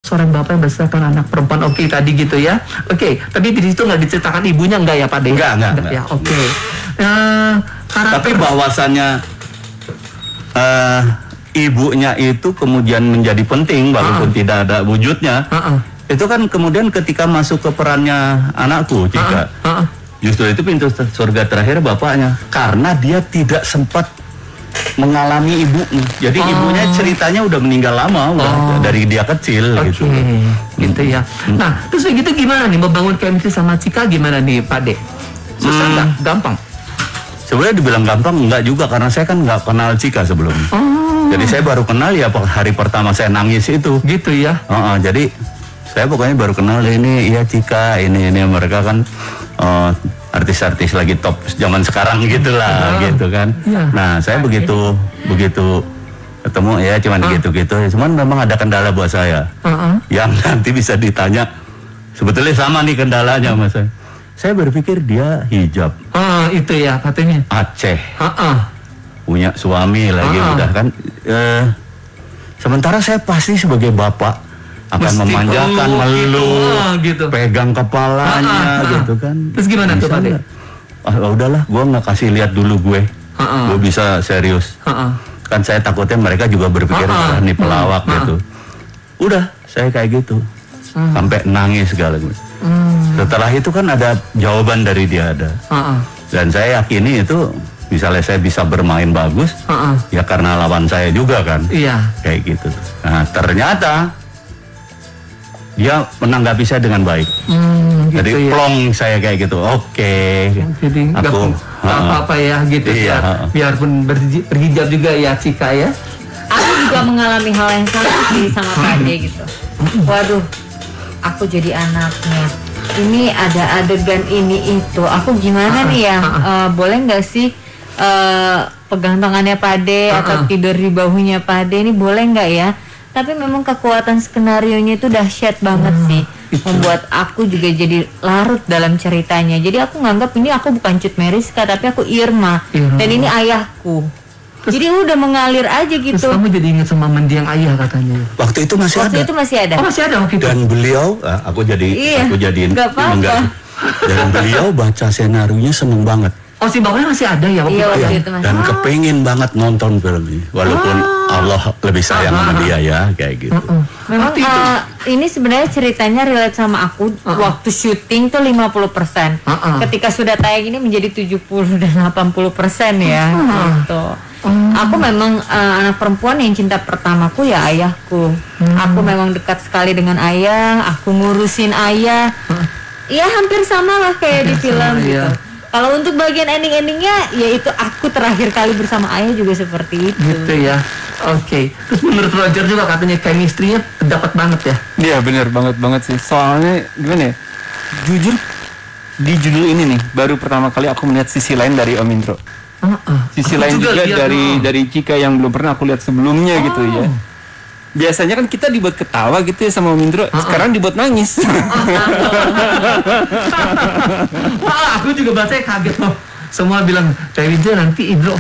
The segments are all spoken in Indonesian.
seorang bapak yang besarkan anak perempuan. Oke, tadi gitu ya. Oke, tapi di situ nggak diceritakan ibunya enggak ya Pak De? Enggak. Ya, oke. Tapi bahwasannya ibunya itu kemudian menjadi penting walaupun tidak ada wujudnya. Itu kan kemudian ketika masuk ke perannya anakku Cika. Justru itu pintu surga terakhir bapaknya, karena dia tidak sempat mengalami ibunya. Jadi ibunya ceritanya udah meninggal lama, udah dari dia kecil gitu. Gitu ya. Nah, terus gitu gimana nih membangun chemistry sama Cika gimana nih Pak De? Susah nggak? Gampang? Sebenarnya dibilang gampang enggak juga, karena saya kan nggak kenal Cika sebelumnya. Jadi saya baru kenal ya hari pertama saya nangis itu. Gitu ya. Jadi saya pokoknya baru kenal ini ya Cika, ini mereka kan artis-artis lagi top zaman sekarang gitulah gitu kan. Nah saya begitu ketemu ya cuman gitu-gitu, cuman memang ada kendala buat saya yang nanti bisa ditanya. Sebetulnya sama nih kendalanya mas. Saya berpikir dia hijab. Itu ya katanya. Aceh. Punya suami lagi udah kan. Sementara saya pasti sebagai bapak akan memanjakan, meluk, gitu. Pegang kepalanya, gitu kan. Terus gimana tuh Pak De? Udahlah, gue nggak kasih lihat dulu gue bisa serius. Kan saya takutnya mereka juga berpikir nih pelawak gitu. Udah, saya kayak gitu, sampai nangis segala. Setelah itu kan ada jawaban dari dia ada. Dan saya yakini itu, misalnya saya bisa bermain bagus, ya karena lawan saya juga kan. Iya. Kayak gitu. Nah ternyata dia menanggapi saya dengan baik. Jadi ya. Plong saya kayak gitu. Oke. Jadi aku apa-apa ya gitu ya. Biarpun berhijab juga ya Cika ya. Aku juga mengalami hal yang sama sih sama Pak De gitu. Waduh, aku jadi anaknya. Ini ada adegan ini itu. Aku gimana nih ya? Boleh nggak sih pegang tangannya Pak De atau tidur di bahunya Pak De? Ini boleh nggak ya? Tapi memang kekuatan skenarionya itu dahsyat banget sih. Membuat aku juga jadi larut dalam ceritanya. Jadi aku nganggap ini aku bukan Cut Meriska, tapi aku Irma. Dan ini ayahku. Terus, jadi udah mengalir aja gitu. Terus kamu jadi ingat sama mendiang ayah katanya. Waktu itu masih ada. Waktu itu masih ada. Oh masih ada waktu itu. Dan beliau, aku jadiin. Gak apa-apa. Dan beliau baca senarionya seneng banget. Oh si bapaknya masih ada ya waktu itu masih. Dan kepengin banget nonton film ini. Walaupun Allah lebih sayang sama dia ya, kayak gitu. Memang ini sebenarnya ceritanya relate sama aku. Waktu syuting tuh 50%. Ketika sudah tayang ini menjadi 70 dan 80% ya. Gitu. Aku memang anak perempuan yang cinta pertamaku ya ayahku. Aku memang dekat sekali dengan ayah. Aku ngurusin ayah. Ya hampir sama lah kayak di film gitu. Kalau untuk bagian ending-endingnya, yaitu aku terakhir kali bersama ayah juga seperti itu. Gitu ya. Oke. Terus menurut Roger juga katanya chemistry-nya dapat banget ya? Iya benar banget sih. Soalnya gimana ya? Jujur di judul ini nih, baru pertama kali aku melihat sisi lain dari Om Indro. Sisi lain juga dari Cika yang belum pernah aku lihat sebelumnya gitu ya. Biasanya kan kita dibuat ketawa gitu ya sama Om Indro, sekarang dibuat nangis. Aku juga bacanya kaget loh. Semua bilang, Cewek nanti Indro,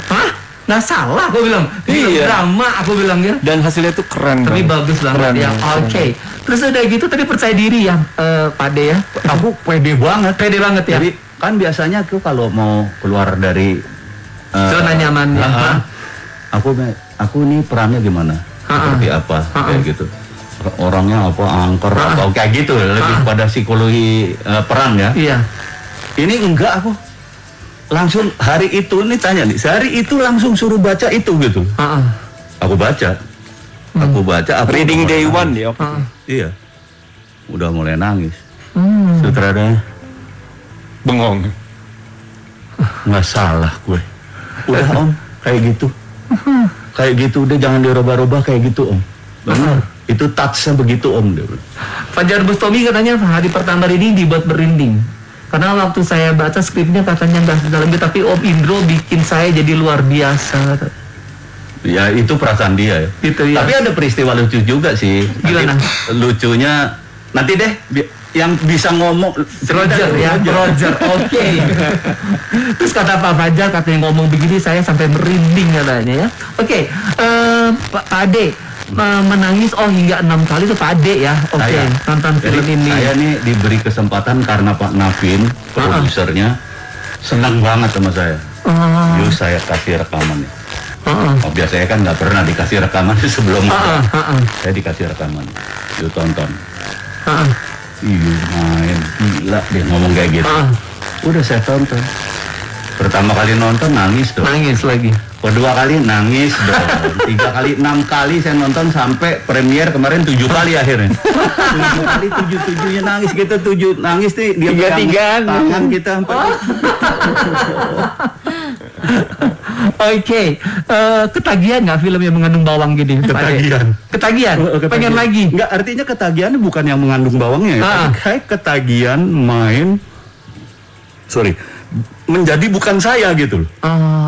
nggak salah aku bilang. Iya. Drama aku bilang ya. Dan hasilnya tuh keren. Tapi bagus banget ya. Oke. Terus udah gitu tadi percaya diri ya Pak De ya. Aku pede banget. Pede banget ya. Jadi kan biasanya aku kalau mau keluar dari zona nyaman ya. Aku ini perannya gimana? Seperti apa kayak gitu, orangnya apa angker atau kayak gitu, lebih pada psikologi peran ya. Iya. Ini enggak, aku langsung hari itu nih tanya nih, sehari itu langsung suruh baca itu gitu. Aku baca, aku reading day one ya. Iya, udah mulai nangis. Sutradaranya bengong. Nggak salah gue. Udah Om, kayak gitu. Kayak gitu, udah jangan dirubah-rubah kayak gitu Om. Benar, itu touch-nya begitu Om. Fajar Bustami katanya hari pertama reading dibuat merinding. Karena waktu saya baca skripnya katanya nggak dalam, tapi Om Indro bikin saya jadi luar biasa. Ya itu perasaan dia ya. Gitu, ya. Tapi ada peristiwa lucu juga sih. Gimana? Lucunya nanti deh yang bisa ngomong Roger ya, Roger. Oke. Terus kata Pak Fajar katanya ngomong begini saya sampai merinding katanya ya. Oke. Pak Ade, menangis hingga 6 kali tuh Pak Ade ya. Oke, nonton film ini. Saya nih diberi kesempatan karena Pak Navin, produsernya, senang banget sama saya. Yuk saya kasih rekaman nih. Biasanya kan nggak pernah dikasih rekaman sebelum saya dikasih rekaman. Yuk tonton. Iya main gila dia ngomong kayak gitu. Udah saya tonton. Pertama kali nonton nangis dong. Nangis lagi. Kedua kali nangis dong. 3 kali, 6 kali saya nonton sampai premier kemarin 7 kali akhirnya. 7 kali 7-7-nya nangis kita 7 nangis nih dia tiga-tigaan tangan kita sampai. Oke, ketagihan nggak film yang mengandung bawang gini? Ketagihan. Pengen lagi? Nggak, artinya ketagihan bukan yang mengandung bawangnya ya. Kayak ketagihan main, menjadi bukan saya gitu loh.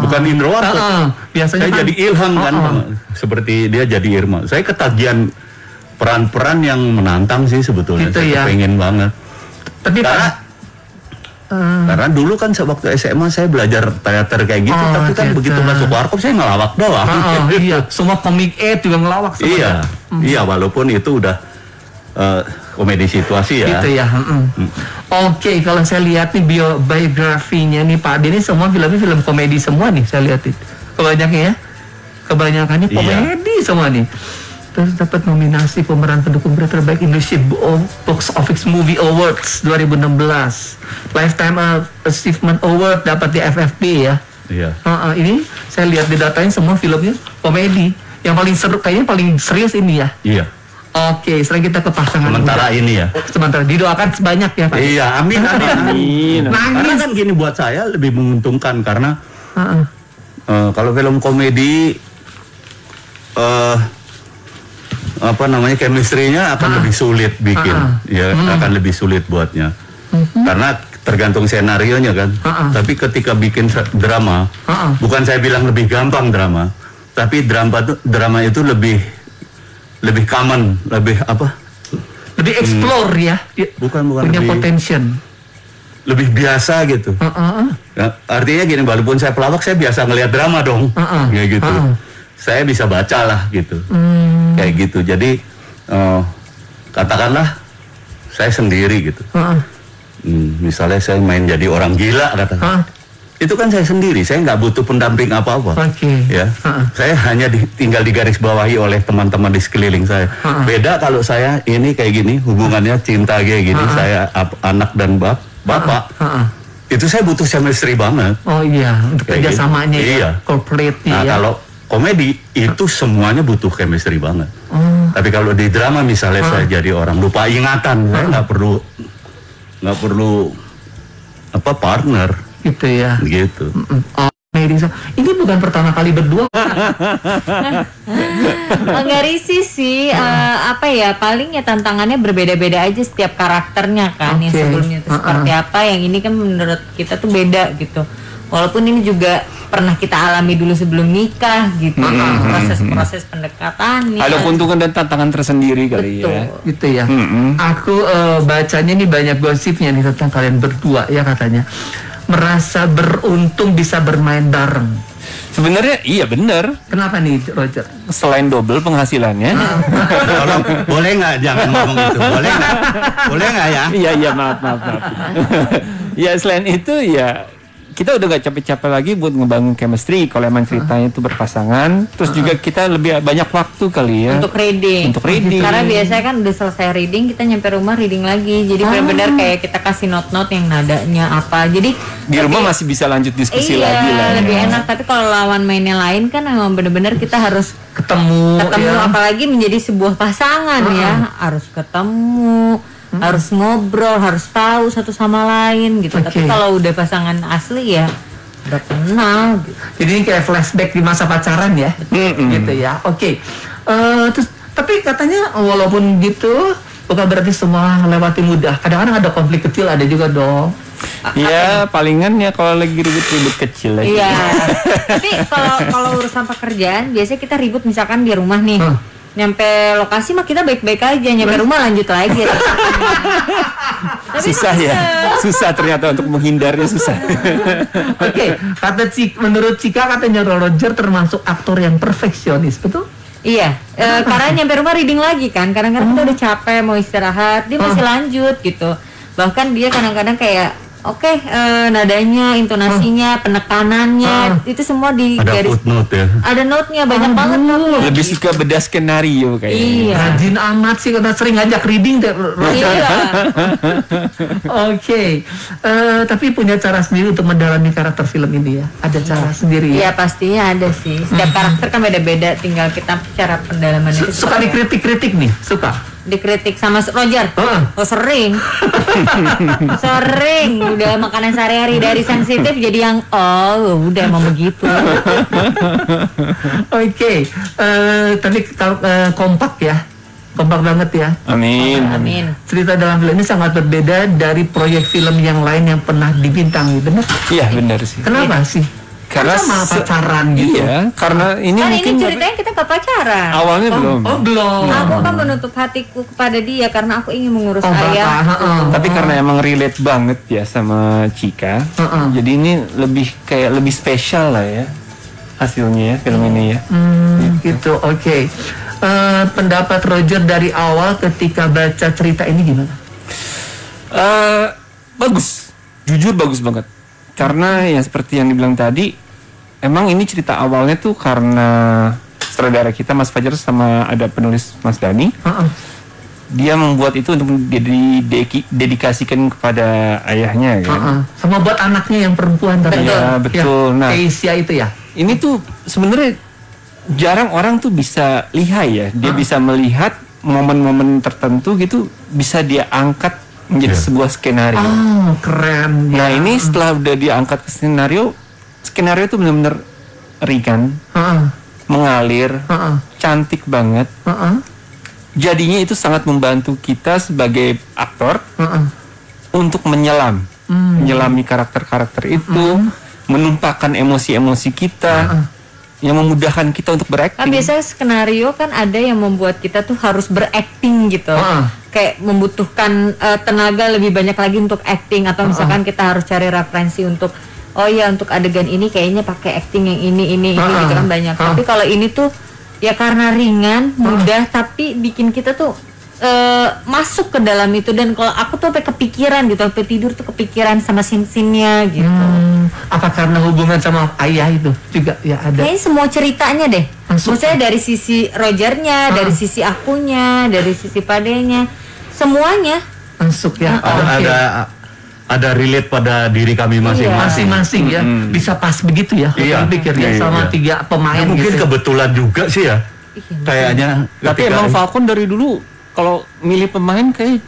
Bukan Indro Warkop. Biasanya saya jadi Ilham kan, seperti dia jadi Irma. Saya ketagihan peran-peran yang menantang sih sebetulnya. Gitu saya pengen banget. Tapi karena dulu kan waktu SMA saya belajar teater kayak gitu, tapi kan begitu masuk Warkop saya ngelawak doang. Iya, semua komik juga ngelawak. Iya, walaupun itu udah komedi situasi ya. Gitu ya. Oke, kalau saya lihat nih biografinya nih Pak Ade ini semua filmnya film komedi semua nih saya lihat itu. Kebanyakannya komedi semua nih. Terus dapat nominasi pemeran pendukung pria terbaik Indonesia Box Office Movie Awards 2016. Lifetime Achievement Award dapat di FFP ya. Iya. Ini saya lihat di datanya semua filmnya komedi. Yang paling seru kayaknya paling serius ini ya. Iya. Oke, sekarang kita ke pasangan sementara ini ya. Sementara didoakan sebanyak ya Pak. Iya, amin. Nangis. Karena kan gini buat saya lebih menguntungkan karena kalau film komedi chemistry-nya akan lebih sulit bikin, akan lebih sulit buatnya, karena tergantung senarionya kan. Tapi ketika bikin drama, bukan saya bilang lebih gampang drama, tapi drama itu lebih common, lebih explore ya. Bukan punya potential. Lebih biasa gitu. Ya, artinya gini, walaupun saya pelawak, saya biasa ngelihat drama dong, kayak gitu. Saya bisa baca lah gitu, kayak gitu. Jadi katakanlah saya sendiri gitu. Misalnya saya main jadi orang gila katakan, itu kan saya sendiri. Saya nggak butuh pendamping apa-apa. Ya, saya hanya tinggal digaris bawahi oleh teman-teman di sekeliling saya. Beda kalau saya ini kayak gini, hubungannya cinta kayak gini, saya anak dan bapak. Itu saya butuh chemistry banget. Oh iya, untuk kerjasamanya ya, corporate-nya. Nah, kalau komedi itu semuanya butuh chemistry banget. Tapi kalau di drama misalnya saya jadi orang lupa ingatan, saya nggak perlu partner. Gitu ya. Gitu. Ini bukan pertama kali berdua. Nggak risih sih. Paling ya tantangannya berbeda-beda aja setiap karakternya kan. Yang sebelumnya itu seperti apa, yang ini kan menurut kita tuh beda gitu. Walaupun ini juga pernah kita alami dulu sebelum nikah gitu, proses-proses pendekatannya. Ada keuntungan dan tantangan tersendiri kali ya. Gitu ya. Aku bacanya nih banyak gosipnya nih tentang kalian berdua ya, katanya merasa beruntung bisa bermain bareng. Sebenarnya iya benar. Kenapa nih Roger? Selain double penghasilannya. Tolong, boleh nggak jangan ngomong itu? Boleh nggak ya? Iya maaf. Ya selain itu ya kita udah gak capek-capek lagi buat ngebangun chemistry kalau emang ceritanya itu berpasangan. Terus juga kita lebih banyak waktu kali ya untuk reading. Karena biasanya kan udah selesai reading, kita nyampe rumah reading lagi. Jadi benar-benar kayak kita kasih note-note yang nadanya apa. Jadi di rumah masih bisa lanjut diskusi lagi lah. Lebih enak. Tapi kalau lawan mainnya lain kan emang benar-benar kita harus ketemu ya. Apalagi menjadi sebuah pasangan ya, harus ketemu. Harus ngobrol, harus tahu satu sama lain gitu. Tapi kalau udah pasangan asli ya udah kenal gitu. Jadi ini kayak flashback di masa pacaran ya. Gitu ya. Terus tapi katanya walaupun gitu bukan berarti semua lewati mudah. Kadang-kadang ada konflik kecil, ada juga dong. Iya, palingan ya kalau lagi ribut-ribut kecil aja. Iya. Tapi kalau urusan pekerjaan biasanya kita ribut misalkan di rumah nih. Nyampe lokasi mah kita baik-baik aja, nyampe rumah lanjut lagi. Susah ya, susah ternyata untuk menghindarnya susah. Menurut Cika katanya Roger termasuk aktor yang perfeksionis, betul? Iya, karena nyampe rumah reading lagi kan. Kadang-kadang kita udah capek mau istirahat, dia masih lanjut gitu. Bahkan dia kadang-kadang kayak nadanya, intonasinya, penekanannya itu semua di ada garis. footnote ya. Ada note-nya banyak banget tapi. Lebih suka bedah skenario kayaknya. Iya. Rajin amat sih karena sering ngajak reading deh. Iya. Oke. Tapi punya cara sendiri untuk mendalami karakter film ini ya. Ada cara sendiri Iya ya. pastinya ada sih. Setiap karakter kan beda-beda. Tinggal kita cara pendalaman itu. Suka dikritik-kritik nih, suka. Dikritik sama Roger. Oh sering. Sering. Udah makanan sehari-hari dari sensitif jadi yang udah emang begitu. Oke. Tapi kalau kompak ya. Kompak banget ya. Amin. Cerita dalam film ini sangat berbeda dari proyek film yang lain yang pernah dibintangi, benar? Iya benar sih. Kenapa sih? Karena sama pacaran gitu. Iya, karena ini Kan mungkin ini ceritanya kita gak pacaran. awalnya belum. Belum. Aku kan menutup hatiku kepada dia karena aku ingin mengurus Bapak, ayah. Tapi karena emang relate banget ya sama Cika, jadi ini lebih spesial lah ya hasilnya ya film ini ya. Gitu, oke. Pendapat Roger dari awal ketika baca cerita ini gimana? Bagus, jujur bagus banget. Karena ya seperti yang dibilang tadi, emang ini cerita awalnya tuh karena sutradara kita Mas Fajar sama ada penulis Mas Dani. Dia membuat itu untuk dedikasikan kepada ayahnya kan. Sama buat anaknya yang perempuan tadi. Iya, betul. Nah, Asia itu ya. ini tuh sebenarnya jarang orang tuh bisa lihat ya. Dia bisa melihat momen-momen tertentu gitu bisa dia angkat menjadi sebuah skenario. Keren. Nah, ini setelah udah diangkat ke skenario itu benar-benar ringan, mengalir, cantik banget. Jadinya itu sangat membantu kita sebagai aktor untuk menyelami karakter-karakter itu, menumpahkan emosi-emosi kita, yang memudahkan kita untuk berakting. Kan biasanya skenario kan ada yang membuat kita tuh harus berakting gitu. Kayak membutuhkan tenaga lebih banyak lagi untuk acting atau misalkan kita harus cari referensi untuk untuk adegan ini kayaknya pakai acting yang ini gitu kan banyak. Tapi kalau ini tuh ya karena ringan, mudah tapi bikin kita tuh masuk ke dalam itu. Dan kalau aku tuh sampai kepikiran gitu, sampai tidur tuh kepikiran sama scene-scene-nya gitu. Apa karena hubungan sama ayah itu juga ya ada? Kayaknya semua ceritanya deh. Maksudnya dari sisi Rogernya, dari sisi akunya, dari sisi Padenya, semuanya masuk ya. Ada relate pada diri kami Masing-masing ya. Bisa pas begitu ya. Pikir ya sama tiga pemain mungkin gitu. Kebetulan juga sih ya. Kayaknya. Tapi emang Falcon dari dulu kalau milih pemain kayak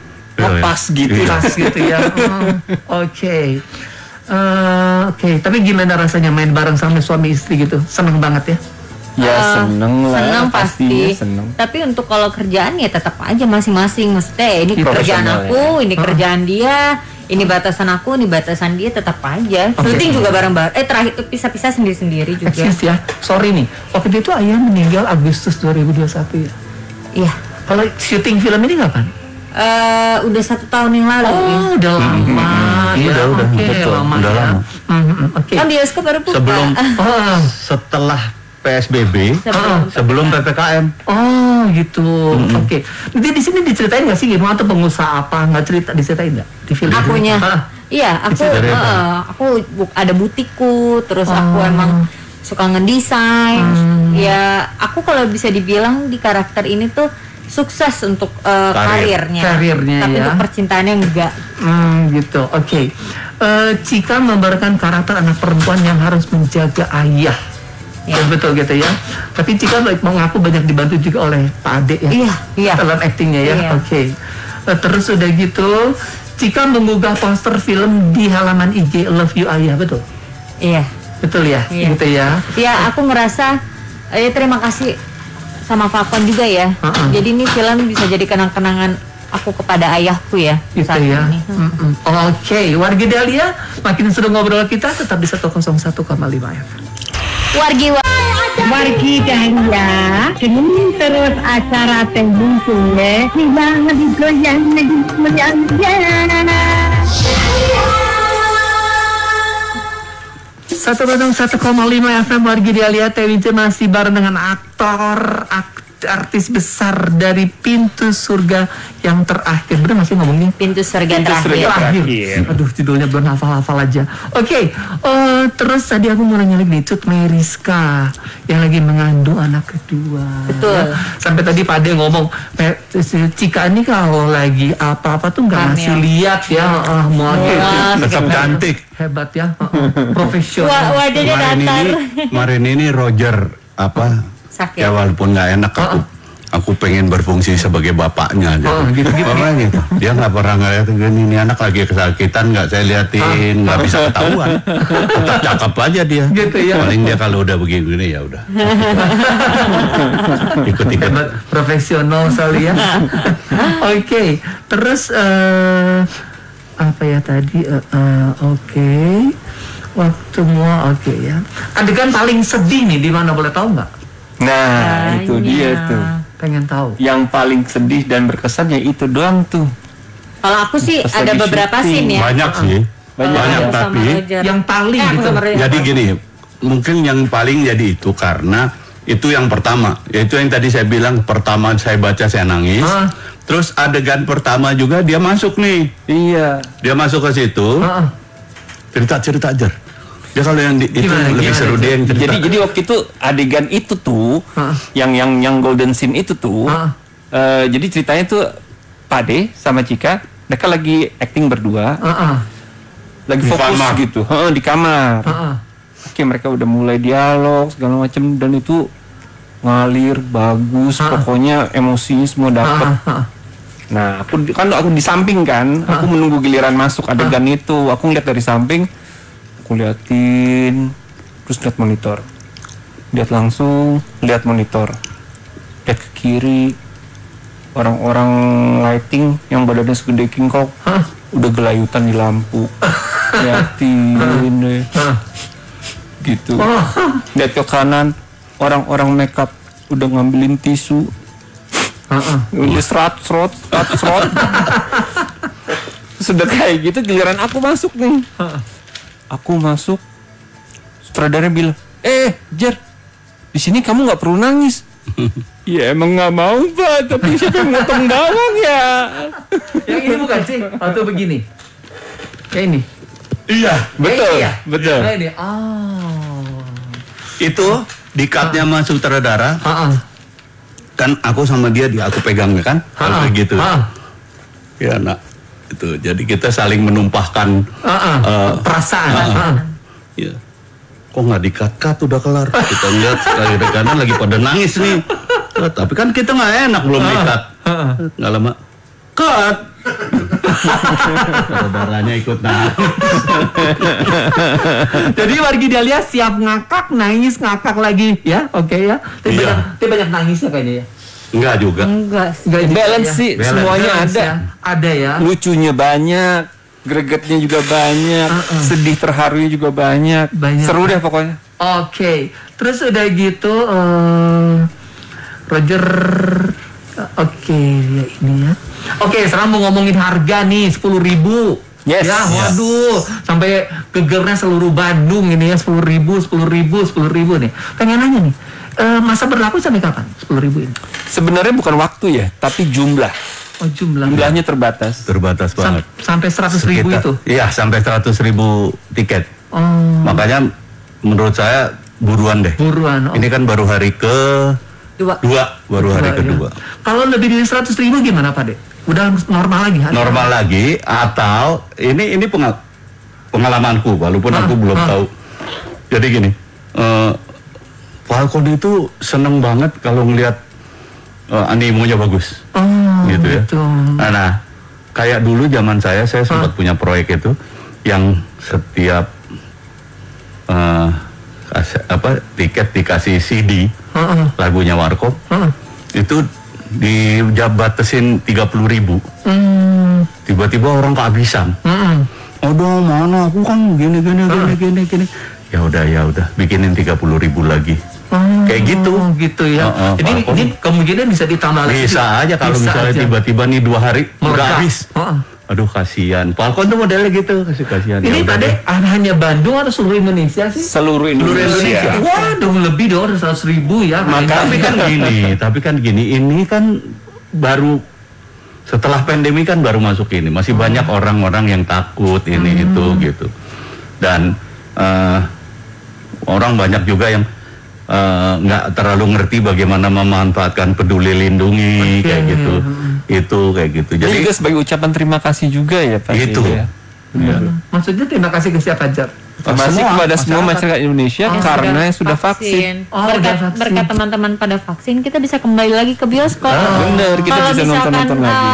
pas gitu. Pas gitu ya. Oke. Tapi gimana rasanya main bareng sama suami istri gitu? Seneng banget ya? Ya seneng lah. Seneng pasti. Seneng. Tapi untuk kalau kerjaan ya tetap aja masing-masing. Maksudnya ini kerjaan aku, ini kerjaan dia, ini batasan aku, ini batasan dia, tetap aja. Syuting juga bareng-bareng. Terakhir tuh pisah-pisah sendiri-sendiri juga. Ya. Sorry nih. Waktu itu ayah meninggal Agustus 2021 ya? Iya. Kalau syuting film ini kapan? Udah 1 tahun yang lalu. Udah lama. Udah betul. Lama Udah ya. lama. Kan bioskop baru buka. Setelah PSBB, sebelum PPKM. Gitu. Oke. Nanti di sini diceritain nggak sih gimana tuh pengusaha apa? Nggak diceritain nggak di film? Akunya. Iya, aku ada butikku, terus aku emang suka ngedesain. Ya, aku kalau bisa dibilang di karakter ini tuh sukses untuk karirnya. Tapi ya. untuk percintaannya enggak. Gitu. Oke. Cika memgambarkan karakter anak perempuan yang harus menjaga ayah. Ya. Betul gitu ya. Tapi Cika mengaku banyak dibantu juga oleh Pak Ade ya. Iya. Dalam aktingnya ya. Iya. Oke. Terus udah gitu, Cika menggugah poster film di halaman IG Love You Ayah, betul? Iya. Betul ya. Iya. Gitu ya. Ya, aku ngerasa terima kasih sama Falcon juga ya. Jadi ini film bisa jadi kenang-kenangan aku kepada ayahku ya. Gitu saat ya. ini. Oke, warga Dahlia, makin seru ngobrol kita tetap di 101,5 FM. Wargi Dahlia, kini terus acara terbungkule, hilang digoyang goyang. 101,5 FM wargi Dahlia, Tewince masih bareng dengan aktor artis besar dari Pintu Surga yang Terakhir. Bener masih ngomongnya? Pintu Surga Terakhir. Aduh, judulnya belum hafal-hafal aja. Oke, terus tadi aku mau nanya lagi nih, Cut Meriska yang lagi mengandung anak kedua. Betul. Sampai tadi Pak Ade ngomong, Cika ini kalau lagi apa-apa tuh nggak ngasih lihat ya, tetap cantik. Hebat ya, profesional. Wajahnya datar. Kemarin ini Roger sakit. Ya walaupun nggak enak aku pengen berfungsi sebagai bapaknya aja. Gitu. Dia nggak pernah ngeliat ini anak lagi kesakitan, nggak saya liatin, nggak bisa ketahuan. Tetap cakep aja dia. Gitu ya. Paling dia kalau udah begini ya udah. Ikut-ikut. Profesional sekali ya. Oke, terus apa ya tadi? Oke. Waktu semua oke ya. Adegan paling sedih nih di mana, boleh tahu nggak? Nah, itu dia tuh. Pengen tahu. Yang paling sedih dan berkesan ya itu doang tuh. Kalau aku sih Pas ada lagi beberapa syuting. scene ya. Banyak sih. Banyak tapi Yang paling gitu. jadi gini, mungkin yang paling jadi itu karena itu yang pertama, yaitu yang tadi saya bilang, pertama saya baca saya nangis. Terus adegan pertama juga dia masuk nih. Iya. Dia masuk ke situ. Cerita aja. Dia kalau yang itu lebih seru dia yang cerita. Jadi waktu itu adegan itu tuh yang golden scene itu tuh jadi ceritanya tuh Pade sama Cika mereka lagi acting berdua. Lagi fokus gitu. Di kamar. Oke, mereka udah mulai dialog segala macam dan itu ngalir bagus, pokoknya emosinya semua dapet. Nah, aku di samping kan, aku menunggu giliran masuk adegan itu. Aku ngeliat dari samping, aku liatin, terus lihat monitor, lihat langsung, lihat monitor, lihat ke kiri, orang-orang lighting yang badannya segede King Kong, udah gelayutan di lampu, liatin deh, gitu. Lihat ke kanan, orang-orang makeup udah ngambilin tisu. Udah serot. Sudah kayak gitu giliran aku masuk nih. Aku masuk, sutradara bilang, Jer, di sini kamu nggak perlu nangis. Ya emang nggak mau Pak, tapi siapa yang motong bawang ya? Yang ini bukan sih, atau begini? Kayak ini. Iya, betul. Betul. Nah, ini. Itu di cutnya sama sutradara. Kan aku sama dia aku pegangnya kan, kayak gitu. Ya nak, itu jadi kita saling menumpahkan perasaan. Ya. Kok nggak di-cut udah kelar? Kita lihat lagi kanan lagi pada nangis nih. Tapi kan kita nggak enak belum di-cut. Nggak lama, cut. Saudaranya ikut nangis. Jadi Wargi Dahlia siap ngakak, nangis, ngakak lagi ya, oke ya. Tapi banyak nangisnya kayaknya ya. Enggak juga. Enggak. Balance sih, semuanya ada. Ya. Ada ya. Lucunya banyak, gregetnya juga banyak, sedih terharunya juga banyak. Seru deh pokoknya. Oke. Terus udah gitu Roger ya ini ya. Oke, sekarang mau ngomongin harga nih, 10.000. Yes. Ya, waduh, sampai gegernya seluruh Bandung ini ya, 10.000 nih. Pengen nanya nih, masa berlaku sampai kapan 10.000 ini? Sebenarnya bukan waktu ya, tapi jumlah. Oh, jumlahnya terbatas. Terbatas banget. Sampai 100.000 itu? Iya, sampai 100.000 tiket. Makanya menurut saya buruan deh. Buruan. Ini kan baru hari baru hari kedua. Kalau lebih dari 100.000 gimana Pak Dek? Udah normal lagi? Normal lagi atau ini pengalamanku, walaupun aku belum tahu. Jadi gini, Falcon itu seneng banget kalau ngelihat animonya bagus, gitu ya. Nah, kayak dulu zaman saya sempat punya proyek itu yang setiap tiket dikasih CD lagunya Warkop itu dijabatesin 30.000. Tiba-tiba orang kehabisan. Aduh, mana aku kan gini. Ya udah bikinin 30.000 lagi. Kayak gitu. Gitu ya. Ini kemungkinan bisa ditambah lagi. Bisa aja kalau misalnya tiba-tiba nih 2 hari udah habis. Aduh kasihan. Falcon tuh modelnya gitu, kasihan. Ini Pade hanya Bandung atau seluruh Indonesia sih? Seluruh Indonesia. Waduh, lebih dong 100.000 ya. Tapi kan gini, ini kan baru setelah pandemi kan baru masuk ini. Masih banyak orang-orang yang takut ini itu gitu. Dan orang banyak juga yang nggak terlalu ngerti bagaimana memanfaatkan peduli lindungi kayak gitu. Itu kayak gitu. Jadi juga sebagai ucapan terima kasih juga ya Pak. Itu. Ya. Maksudnya terima kasih ke siapa, Jar? Terima kasih kepada semua masyarakat Indonesia karena sudah vaksin. Berkat teman-teman pada vaksin, kita bisa kembali lagi ke bioskop. Benar, kita bisa nonton lagi.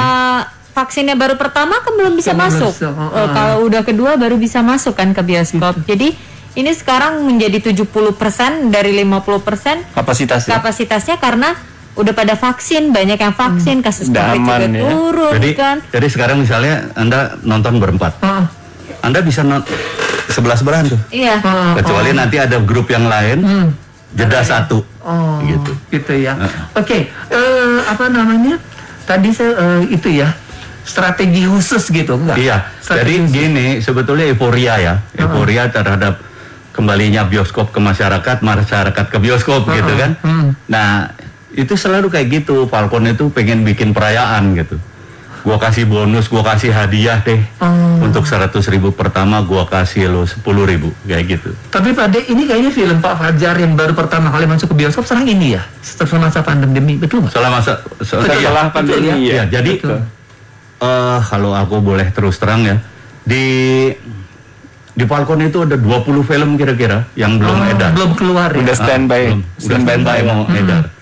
Vaksinnya baru pertama kan belum bisa masuk. Kalau udah kedua baru bisa masuk kan ke bioskop. Jadi ini sekarang menjadi 70% dari 50% kapasitasnya karena udah pada vaksin, banyak yang vaksin, kasus COVID juga turun kan. Jadi sekarang misalnya Anda nonton berempat, Anda bisa 11 tuh. Iya. Kecuali nanti ada grup yang lain, jeda satu. Gitu. Gitu ya. Oke, apa namanya? Tadi saya itu ya, strategi khusus gitu enggak? Iya. Jadi gini, sebetulnya euforia ya, euforia terhadap kembalinya bioskop ke masyarakat ke bioskop gitu kan. Nah, itu selalu kayak gitu. Falcon itu pengen bikin perayaan gitu. Gua kasih bonus, gua kasih hadiah deh. Untuk 100.000 pertama gua kasih lo 10.000 kayak gitu. Tapi Pak De, ini kayaknya film Pak Fajar yang baru pertama kali masuk ke bioskop sekarang ini ya, setelah masa pandemi, betul nggak? Setelah pandemi ya. Jadi kalau aku boleh terus terang ya, di Falcon itu ada 20 film kira-kira yang belum edar. Belum keluar ya? Udah standby mau edar.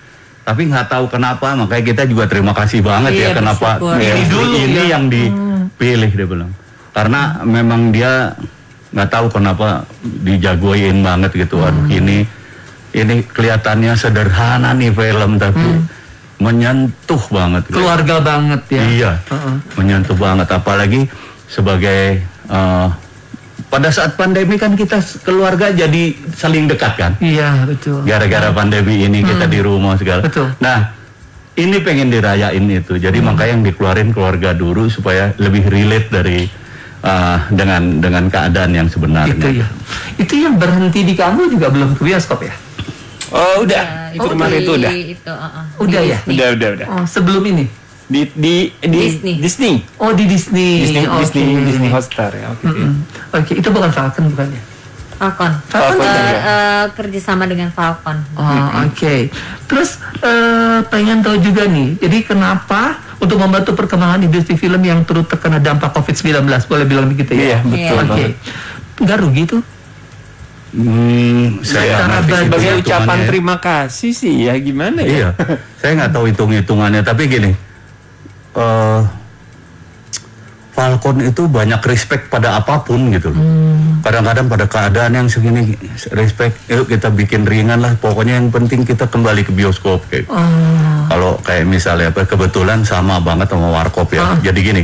Tapi nggak tahu kenapa, makanya kita juga terima kasih banget ya kenapa ini yang dipilih dia bilang. Karena memang dia nggak tahu kenapa dijagoin banget gitu. Aduh ini kelihatannya sederhana nih film tapi menyentuh banget. Keluarga banget ya. Iya, menyentuh banget. Apalagi sebagai pada saat pandemi kan kita keluarga jadi saling dekat kan? Iya, betul. Gara-gara pandemi ini kita di rumah segala. Betul. Nah, ini pengen dirayain itu. Jadi makanya yang dikeluarin keluarga dulu supaya lebih relate dari dengan keadaan yang sebenarnya. Itu ya. Itu yang berhenti di kamu juga belum ke bioskop ya? Oh, udah. Itu kemarin itu udah. Udah ya? Udah. Oh, sebelum ini? Di Disney. Oh, di Disney. Disney Hotstar ya. Oke, itu bukan Falcon bukan ya? Falcon kerjasama dengan Falcon. Oke. Terus pengen tahu juga nih, jadi kenapa untuk membantu perkembangan industri film yang turut terkena dampak COVID-19, boleh bilang begitu ya? Iya, betul. Oke. Nggak rugi tuh? Saya sebagai ucapan terima kasih sih ya, gimana ya? Iya, saya nggak tahu hitung-hitungannya, tapi gini. Falcon itu banyak respect pada apapun gitu loh. Kadang-kadang pada keadaan yang segini respect, yuk kita bikin ringan lah. Pokoknya yang penting kita kembali ke bioskop kayak. Kalau kayak misalnya kebetulan sama banget sama Warkop ya. Jadi gini,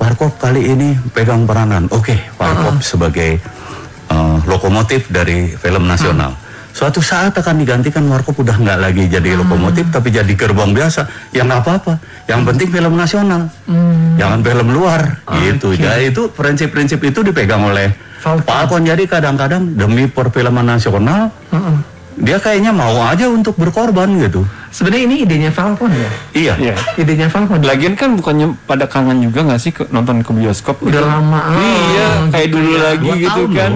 Warkop kali ini pegang peranan. Oke, Warkop sebagai lokomotif dari film nasional. Suatu saat akan digantikan Warkop udah nggak lagi jadi lokomotif tapi jadi gerbong biasa. Ya nggak apa-apa. Yang penting film nasional, jangan film luar gitu. Jadi itu prinsip-prinsip itu dipegang oleh Falcon. Jadi kadang-kadang demi perfilman nasional, dia kayaknya mau aja untuk berkorban gitu. Sebenarnya ini idenya Falcon ya? Iya. Idenya Falcon. Lagian kan bukannya pada kangen juga nggak sih nonton ke bioskop? Udah gitu? lama. Iya, kayak dulu lagi gitu kan.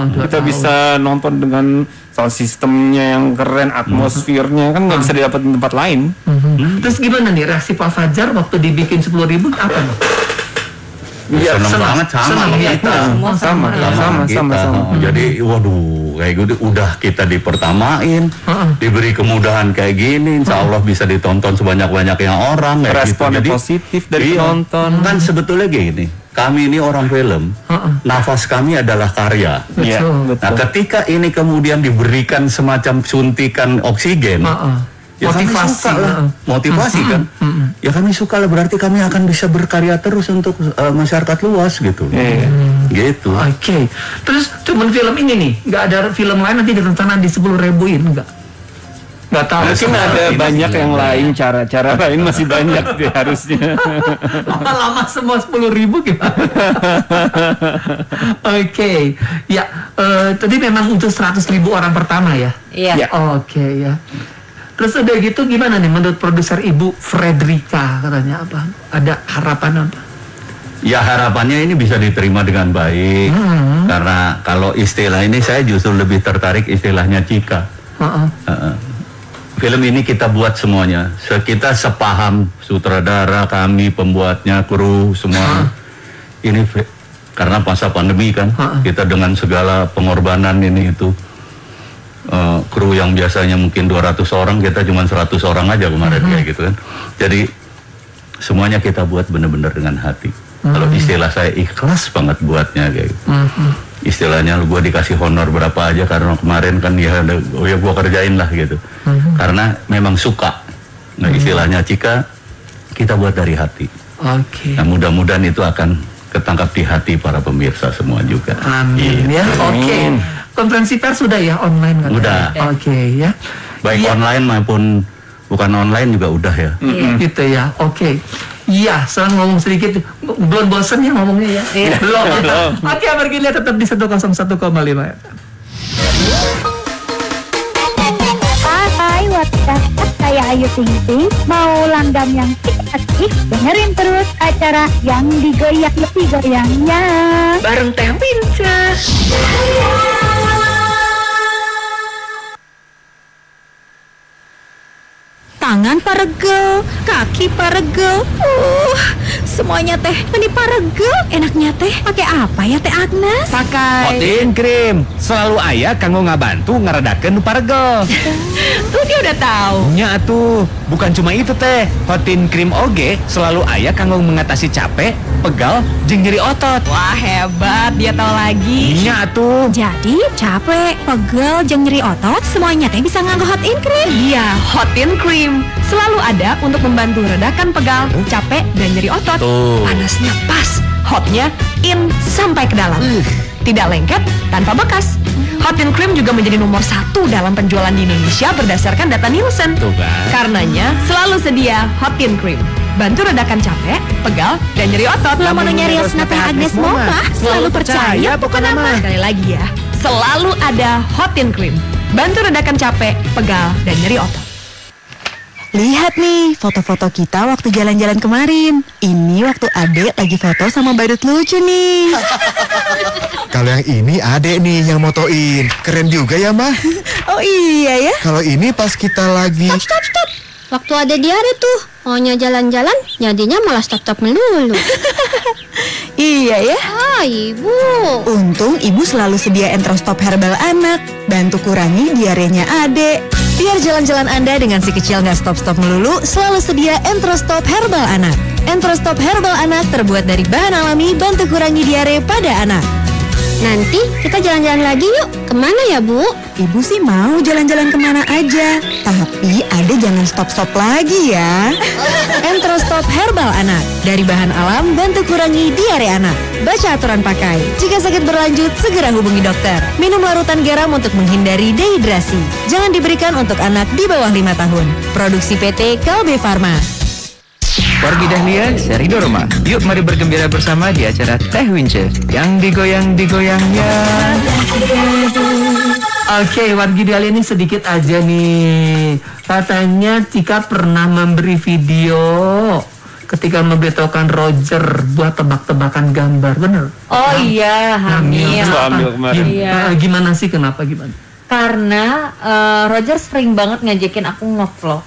Kita bisa nonton dengan sound sistemnya yang keren, atmosfernya kan nggak bisa didapat di tempat lain. Terus gimana nih reaksi Pak Fajar waktu dibikin 10.000 apa nih? Iya, senang banget sama kita. Jadi waduh kayak gitu udah kita dipertamain, diberi kemudahan kayak gini, insya Allah bisa ditonton sebanyak-banyaknya orang. Responnya gitu. Positif dari penonton. Kan sebetulnya gini, kami ini orang film, nafas kami adalah karya. Betul. Nah ketika ini kemudian diberikan semacam suntikan oksigen, ya motivasi kan, ya kami suka lah, berarti kami akan bisa berkarya terus untuk masyarakat luas gitu. Gitu. Oke. Terus cuman film ini nih, nggak ada film lain nanti direncanakan di 10.000-in enggak? Nggak tahu. Mungkin ada banyak yang lain, cara lain masih banyak sih harusnya. Lama-lama semua 10.000 gimana? Oke, ya. Tadi memang untuk 100.000 orang pertama ya? Iya. Oke, ya. Terus udah gitu gimana nih menurut produser Ibu Fredrika, katanya apa? Ada harapan apa? Ya harapannya ini bisa diterima dengan baik. Karena kalau istilah ini saya justru lebih tertarik istilahnya Cika. Film ini kita buat semuanya. Kita sepaham, sutradara, kami, pembuatnya, kru, semua. Ini karena masa pandemi kan, kita dengan segala pengorbanan ini itu. Kru yang biasanya mungkin 200 orang, kita cuma 100 orang aja kemarin kayak gitu kan. Jadi semuanya kita buat benar-benar dengan hati. Kalau istilah saya ikhlas banget buatnya kayak gitu. Istilahnya gue dikasih honor berapa aja karena kemarin kan ya gue kerjain lah gitu. Karena memang suka. Nah istilahnya Cika kita buat dari hati. Nah mudah-mudahan itu akan ketangkap di hati para pemirsa semua juga. Amin ya. Konferensi pers sudah ya online kan? Udah. Ya. Baik online maupun bukan online juga udah ya. Gitu ya. Iya, sekarang ngomong sedikit. Belum bosan ya ngomongnya ya? Belum. Oke, Margilia tetap di 101,5. Hai, WhatsApp saya Ayu Ting Ting. Mau langgam yang asik, dengerin terus acara yang digoyak lebih goyangnya. Bareng Teh Winca. Tangan paregel, kaki paregel, semuanya teh meni paregel. Enaknya teh pakai apa ya Teh Agnes? Pakai Hotin Cream. Selalu aya kanggo ngabantu ngaredakeun nu paregel. Tuh dia udah tahu. Nya atuh, bukan cuma itu teh. Hotin Cream oge selalu aya kanggo mengatasi capek, pegal, jeung nyeri otot. Wah hebat, dia tahu lagi. Nya atuh. Jadi capek, pegel, jeung nyeri otot semuanya teh bisa nganggo Hotin Cream. Iya, Hotin Cream selalu ada untuk membantu redakan pegal, capek, dan nyeri otot. Panasnya pas, hotnya in sampai ke dalam. Tidak lengket, tanpa bekas. Hotin Cream juga menjadi nomor 1 dalam penjualan di Indonesia berdasarkan data Nielsen. Karenanya selalu sedia Hotin Cream. Bantu redakan capek, pegal, dan nyeri otot. Lamun nyarios na Teh Agnes mau mah selalu percaya pokoknya mah. Sekali lagi ya, selalu ada Hotin Cream. Bantu redakan capek, pegal, dan nyeri otot. Lihat nih foto-foto kita waktu jalan-jalan kemarin. Ini waktu Adek lagi foto sama badut lucu nih. Kalau yang ini Adek nih yang motoin. Keren juga ya Mah. Oh iya ya. Kalau ini pas kita lagi Stop. Waktu ada diare tuh, maunya jalan-jalan, jadinya malah stop melulu. Iya ya. Ah, Ibu. Untung Ibu selalu sedia Entrostop Herbal Anak. Bantu kurangi diarenya Adek. Biar jalan-jalan Anda dengan si kecil nggak stop-stop melulu, selalu sedia Entrostop Herbal Anak. Entrostop Herbal Anak terbuat dari bahan alami, bantu kurangi diare pada anak. Nanti kita jalan-jalan lagi yuk. Kemana ya Bu? Ibu sih mau jalan-jalan kemana aja, tapi Ade jangan stop-stop lagi ya. Entrostop Herbal Anak dari bahan alam, bantu kurangi diare anak. Baca aturan pakai. Jika sakit berlanjut, segera hubungi dokter. Minum larutan garam untuk menghindari dehidrasi. Jangan diberikan untuk anak di bawah 5 tahun. Produksi PT Kalbe Farma. Wargi Dahlia, saya Ridho Roma. Yuk mari bergembira bersama di acara Teh Wince yang digoyang-digoyangnya. Oke, Wargi Dahlia ini sedikit aja nih. Katanya Cika pernah memberi video ketika memberitahukan Roger buat tebak-tebakan gambar, bener? Oh iya, hamil. Gimana sih, kenapa gimana? Karena Roger sering banget ngajakin aku ngevlog.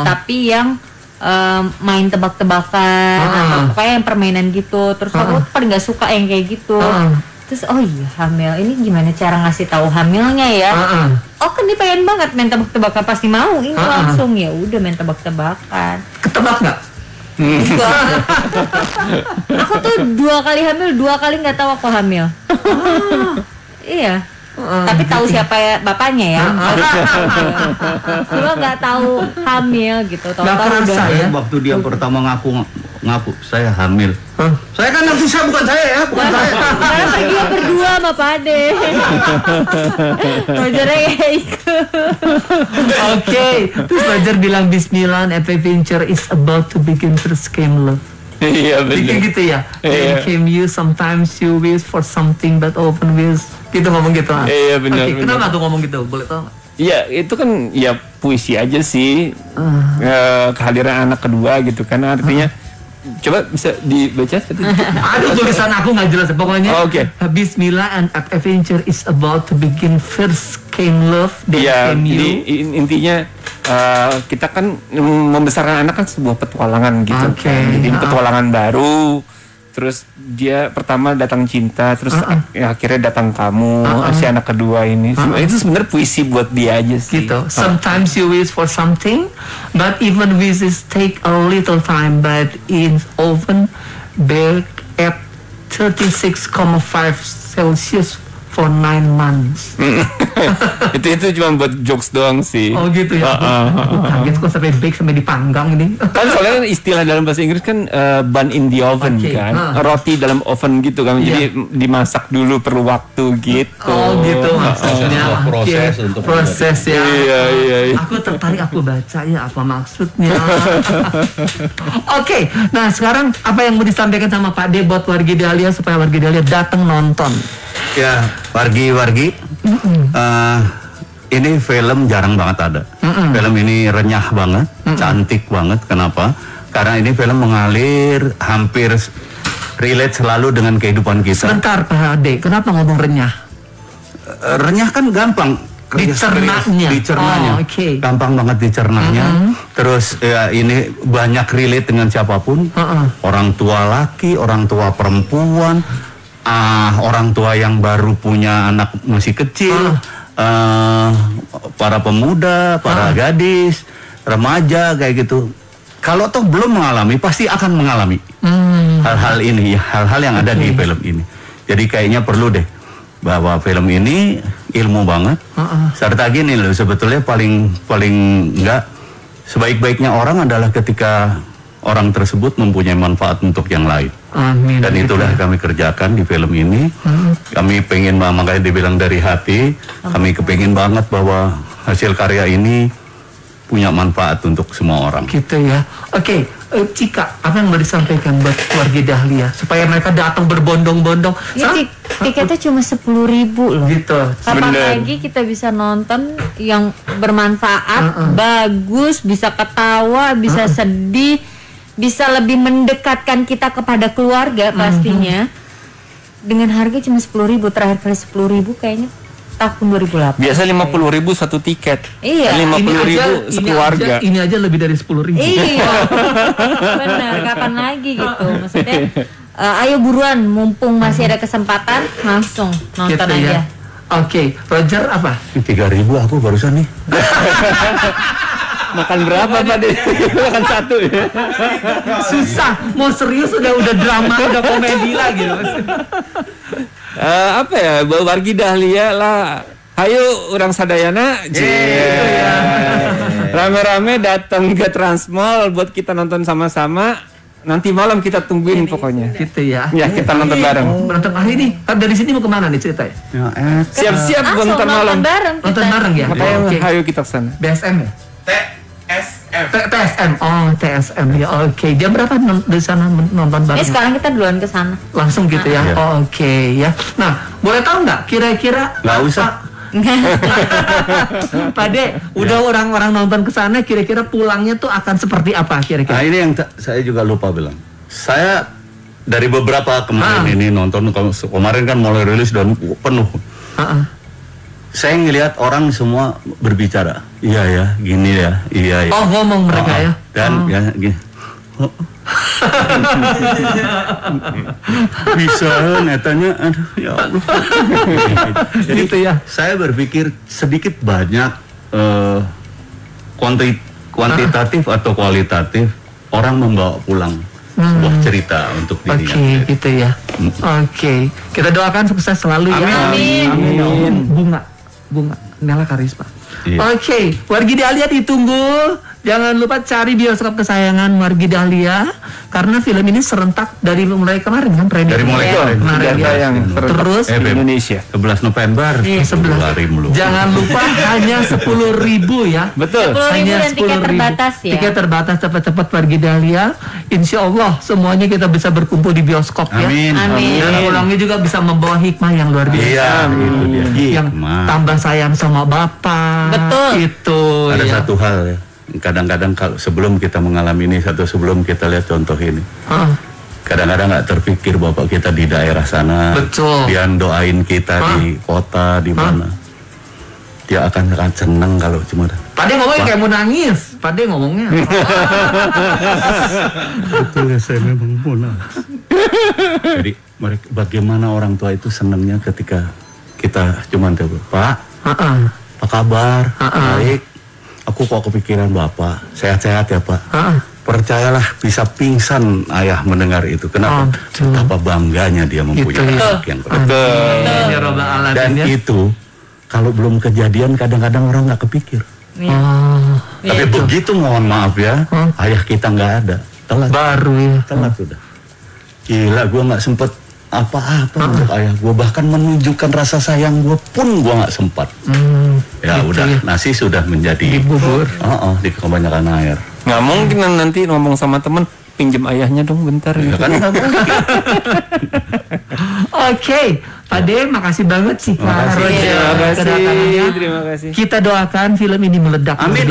Tapi yang main tebak-tebakan atau pokoknya yang permainan gitu. Terus aku paling nggak suka yang kayak gitu. Terus oh iya hamil, ini gimana cara ngasih tahu hamilnya ya? Oh kan dia pengen banget main tebak-tebakan, pasti mau ini langsung. Ya udah main tebak-tebakan. Ketebak nggak? Aku tuh 2 kali hamil, 2 kali nggak tahu aku hamil. Iya. Tapi tahu siapa ya bapaknya ya. Cuma nggak tahu hamil gitu. Nggak kerasa ya waktu dia pertama ngaku ngaku, saya hamil. Saya kan yang susah, bukan saya ya, bukan saya. Saya pergi berdua sama Pak Ade. Rogernya kayak ikut. Oke, terus Roger bilang Bismillah, and adventure is about to begin, first came love. Iya benar. Gitu ya. Then came you, sometimes you wish for something but often wish. Gitu ngomong gitu. Iya benar. Oke, kenapa tuh ngomong gitu? Boleh tahu nggak? Iya, itu kan ya puisi aja sih. Kehadiran anak kedua gitu kan, artinya coba bisa dibaca? Aduh, tulisan aku nggak jelas. Pokoknya Bismillah and adventure is about to begin, first came love, then came you. Jadi intinya kita kan membesarkan anak kan sebuah petualangan gitu kan. Jadi petualangan baru. Terus dia pertama datang cinta, terus akhirnya datang kamu, si anak kedua ini. Itu sebenarnya puisi buat dia aja sih. Gitu. Sometimes you wish for something, but even wishes take a little time, but in often bake at 36,5 Celsius for 9 months. itu cuma buat jokes doang sih. Oh gitu ya. Aku kaget kok sampai bake, sampai dipanggang ini. Kan soalnya istilah dalam bahasa Inggris kan bun in the oven kan. Roti dalam oven gitu kan. Jadi dimasak dulu perlu waktu gitu. Oh gitu maksudnya. Proses ya. Iya. Aku tertarik, aku baca ya apa maksudnya. Oke, nah sekarang apa yang mau disampaikan sama Pak D buat wargi Dahlia supaya wargi Dahlia datang nonton? Ya, wargi. Ini film jarang banget ada. Film ini renyah banget, cantik banget. Kenapa? Karena ini film mengalir, hampir relate selalu dengan kehidupan kita. Sebentar Pak Ade, kenapa ngomong renyah? Renyah kan gampang. Dicernanya. Gampang banget dicernanya. Terus ya ini banyak relate dengan siapapun. Orang tua laki, orang tua perempuan, orang tua yang baru punya anak masih kecil, para pemuda, para gadis, remaja kayak gitu. Kalau toh belum mengalami, pasti akan mengalami hal-hal ini, hal-hal yang ada di film ini. Jadi kayaknya perlu deh bahwa film ini ilmu banget. Serta gini loh, sebetulnya paling enggak sebaik-baiknya orang adalah ketika orang tersebut mempunyai manfaat untuk yang lain. Amin. Dan itulah kami kerjakan di film ini. Kami pengen, makanya dibilang dari hati, kami kepengin banget bahwa hasil karya ini punya manfaat untuk semua orang. Gitu ya. Oke, Cika, apa yang mau disampaikan buat keluarga Dahlia supaya mereka datang berbondong-bondong? Ya, tiketnya cuma 10.000 loh. Gitu. Kapan lagi kita bisa nonton yang bermanfaat, bagus, bisa ketawa, bisa sedih, bisa lebih mendekatkan kita kepada keluarga pastinya. Dengan harga cuma 10.000, terakhir kali 10.000 kayaknya tahun 2008. Biasa 50.000 satu tiket. Iya. 50.000 sekeluarga. Ini aja lebih dari 10.000. Iya. Benar. Kapan lagi gitu? Maksudnya, ayo buruan, mumpung masih ada kesempatan, langsung nonton gitu aja. Ya. Oke, Roger apa? 3.000 aku barusan nih. Makan berapa Pak De? Makan satu ya. Susah. Mau serius udah drama, udah komedi lagi. Apa ya, wargi Dahlia lah. Hayu orang sadayana, rame-rame datang ke Transmall buat kita nonton sama-sama. Nanti malam kita tungguin pokoknya. Gitu ya. Ya, kita nonton bareng. Nonton ini. Dari sini mau kemana nih ceritanya? Siap-siap nonton malam. Nonton bareng ya. Makanya hayu kita kesana. BSM ya? TSM. Oh, TSM ya. Oke. Jam berapa di sana nonton bareng? Ini sekarang kita duluan ke sana. Langsung gitu ya. Oke ya. Nah, boleh tahu nggak kira-kira? Nggak usah. Pak De, udah orang-orang nonton ke sana, kira-kira pulangnya tuh akan seperti apa kira-kira? Nah, ini yang saya juga lupa bilang. Saya dari beberapa kemarin ini nonton, kemarin kan mulai rilis dan penuh. Saya ngelihat orang semua berbicara, iya ya, gini ya, iya ya. Oh, ngomong mereka ya. Dan ya gini. Bisa netanya, aduh ya Allah. Jadi gitu ya. Saya berpikir sedikit banyak kuantitatif atau kualitatif orang membawa pulang sebuah cerita untuk dirinya. Oke, gitu ya. Oke, kita doakan sukses selalu ya. Amin. Bunga Nela Karisma. Iya. Oke, wargi Dahlia ditunggu Jangan lupa cari bioskop kesayangan Margi Dahlia karena film ini serentak dari mulai kemarin kan premier. Dari mulai kemarin ya. Terus di Indonesia 11 November. 11. Jangan lupa hanya 10.000 ya. Betul. 10.000 Hanya dan tiket 10.000. terbatas ya. Tiket terbatas, cepat-cepat Margi Dahlia. Insya Allah semuanya kita bisa berkumpul di bioskop ya. Amin. Dan pulangnya juga bisa membawa hikmah yang luar biasa. Iya, itu dia. Yang tambah sayang sama Bapak. Betul. Itu. Ada ya. satu hal ya. Kadang-kadang kalau sebelum kita mengalami ini, sebelum kita lihat contoh ini, kadang-kadang nggak terpikir bapak kita di daerah sana, betul, dia doain kita di kota di mana, dia akan senang kalau cuma. Pak De ngomongnya kayak mau nangis, Pak De ngomongnya. Betul ya, saya memang mau nangis. Jadi bagaimana orang tua itu senangnya ketika kita cuma tahu, Pak, apa kabar? Baik. Aku kok kepikiran Bapak, sehat-sehat ya Pak. Percayalah bisa pingsan ayah mendengar itu. Kenapa? Betapa bangganya dia mempunyai anak yang dan itu kalau belum kejadian kadang-kadang orang nggak kepikir. Tapi begitu mohon maaf ya, ayah kita nggak ada, telat. Baru ya. Telat sudah. Gila, gue nggak sempet apa-apa untuk ayah gue, bahkan menunjukkan rasa sayang gue pun gue nggak sempat. Ya gitu udah ya. Nasi sudah menjadi bubur. Di kebanyakan air. Nggak mungkin nanti ngomong sama temen, pinjem ayahnya dong bentar. Ya kan nggak mungkin. Oke, Pak De, makasih banget sih Kak Roger. Terima kasih. Kita doakan film ini meledak. Amin,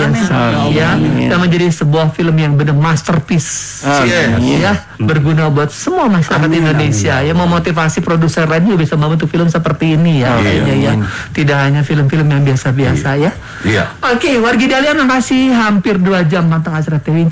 ya, dan menjadi sebuah film yang benar masterpiece. Ya, berguna buat semua masyarakat Indonesia. Ya, memotivasi produser lain juga bisa membentuk film seperti ini ya. Ya. Tidak hanya film-film yang biasa-biasa ya. Iya. Oke, Wargi Dahlia, makasih hampir 2 jam mantap acara TV.